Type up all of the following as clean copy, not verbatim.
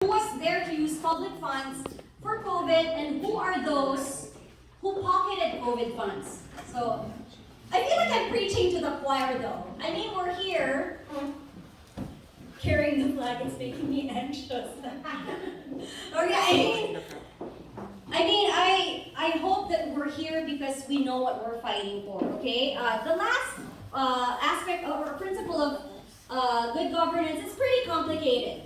Who was there to use public funds for COVID, and who are those who pocketed COVID funds? So, I feel like I'm preaching to the choir though. I mean, we're here carrying the flag, it's making me anxious. Okay, I hope that we're here because we know what we're fighting for, okay? The last aspect or principle of good governance is pretty complicated.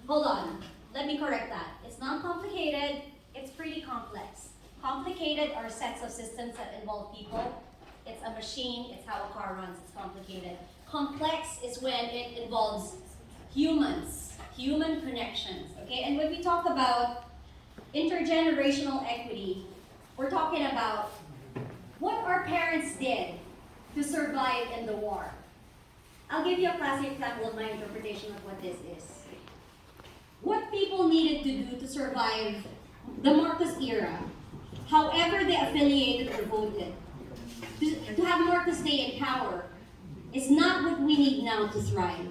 Hold on, let me correct that. It's not complicated, it's pretty complex. Complicated are sets of systems that involve people. It's a machine, it's how a car runs, it's complicated. Complex is when it involves humans, human connections, okay? And when we talk about intergenerational equity, we're talking about what our parents did to survive in the war. I'll give you a classic example of my interpretation of what this is. What people needed to do to survive the Marcos era, however they affiliated or voted, to have Marcos stay in power, is not what we need now to thrive.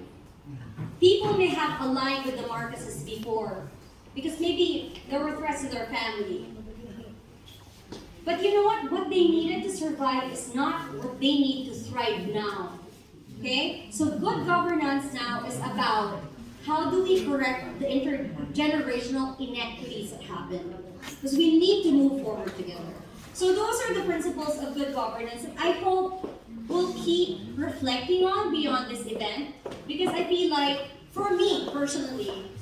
People may have aligned with the Marcoses before, because maybe there were threats to their family. But you know what? What they needed to survive is not what they need to thrive now. Okay? So good governance now is about how do we correct the intergenerational inequities that happen? Because we need to move forward together. So those are the principles of good governance that I hope we'll keep reflecting on beyond this event. Because I feel like, for me personally,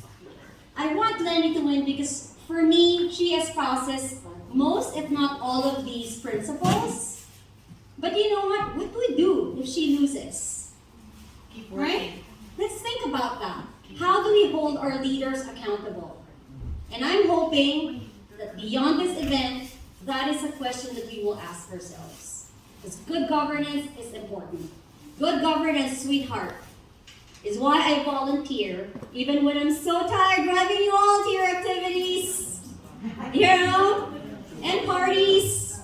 I want Lenny to win because for me, she espouses most, if not all of these principles. But you know what? What do we do if she loses? Keep working. Right? Let's think about that. How do we hold our leaders accountable? And I'm hoping that beyond this event, that is a question that we will ask ourselves. Because good governance is important. Good governance, sweetheart, is why I volunteer, even when I'm so tired driving you all to your activities, and parties.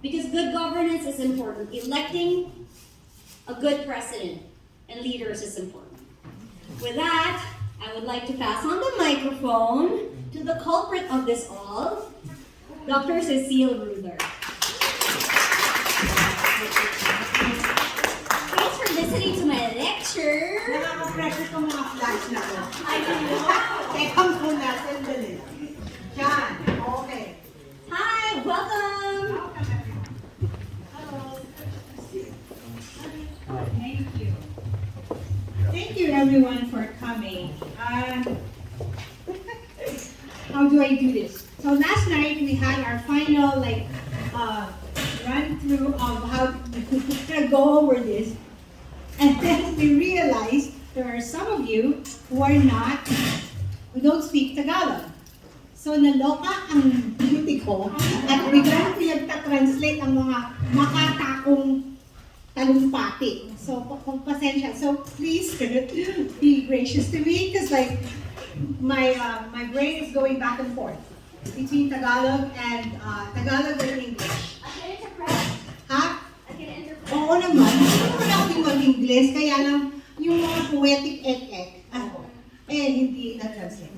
Because good governance is important. Electing a good president and leaders is important. With that, I would like to pass on the microphone to the culprit of this all, Dr. Cecile Ruther. Thanks for listening to my lecture. Nakaka-pressure ko mga flash na ko. I know. Teka muna, sandali. Diyan, okay. Hi, welcome. Hello. Thank you. Thank you everyone for coming. How do I do this? So last night we had our final run through of how to go over this. And then we realized there are some of you who don't speak Tagalog. So naloka ang duty ko at biglang pinagta-translate ang mga makatakong talumpati. So, kung pasensya. So, please be gracious to me because my brain is going back and forth between Tagalog and English. I can interpret. Ha? I can interpret. Oo naman. Hindi naman ako mag-English, kaya lang yung mga poetic ek-ek, hindi na-translate.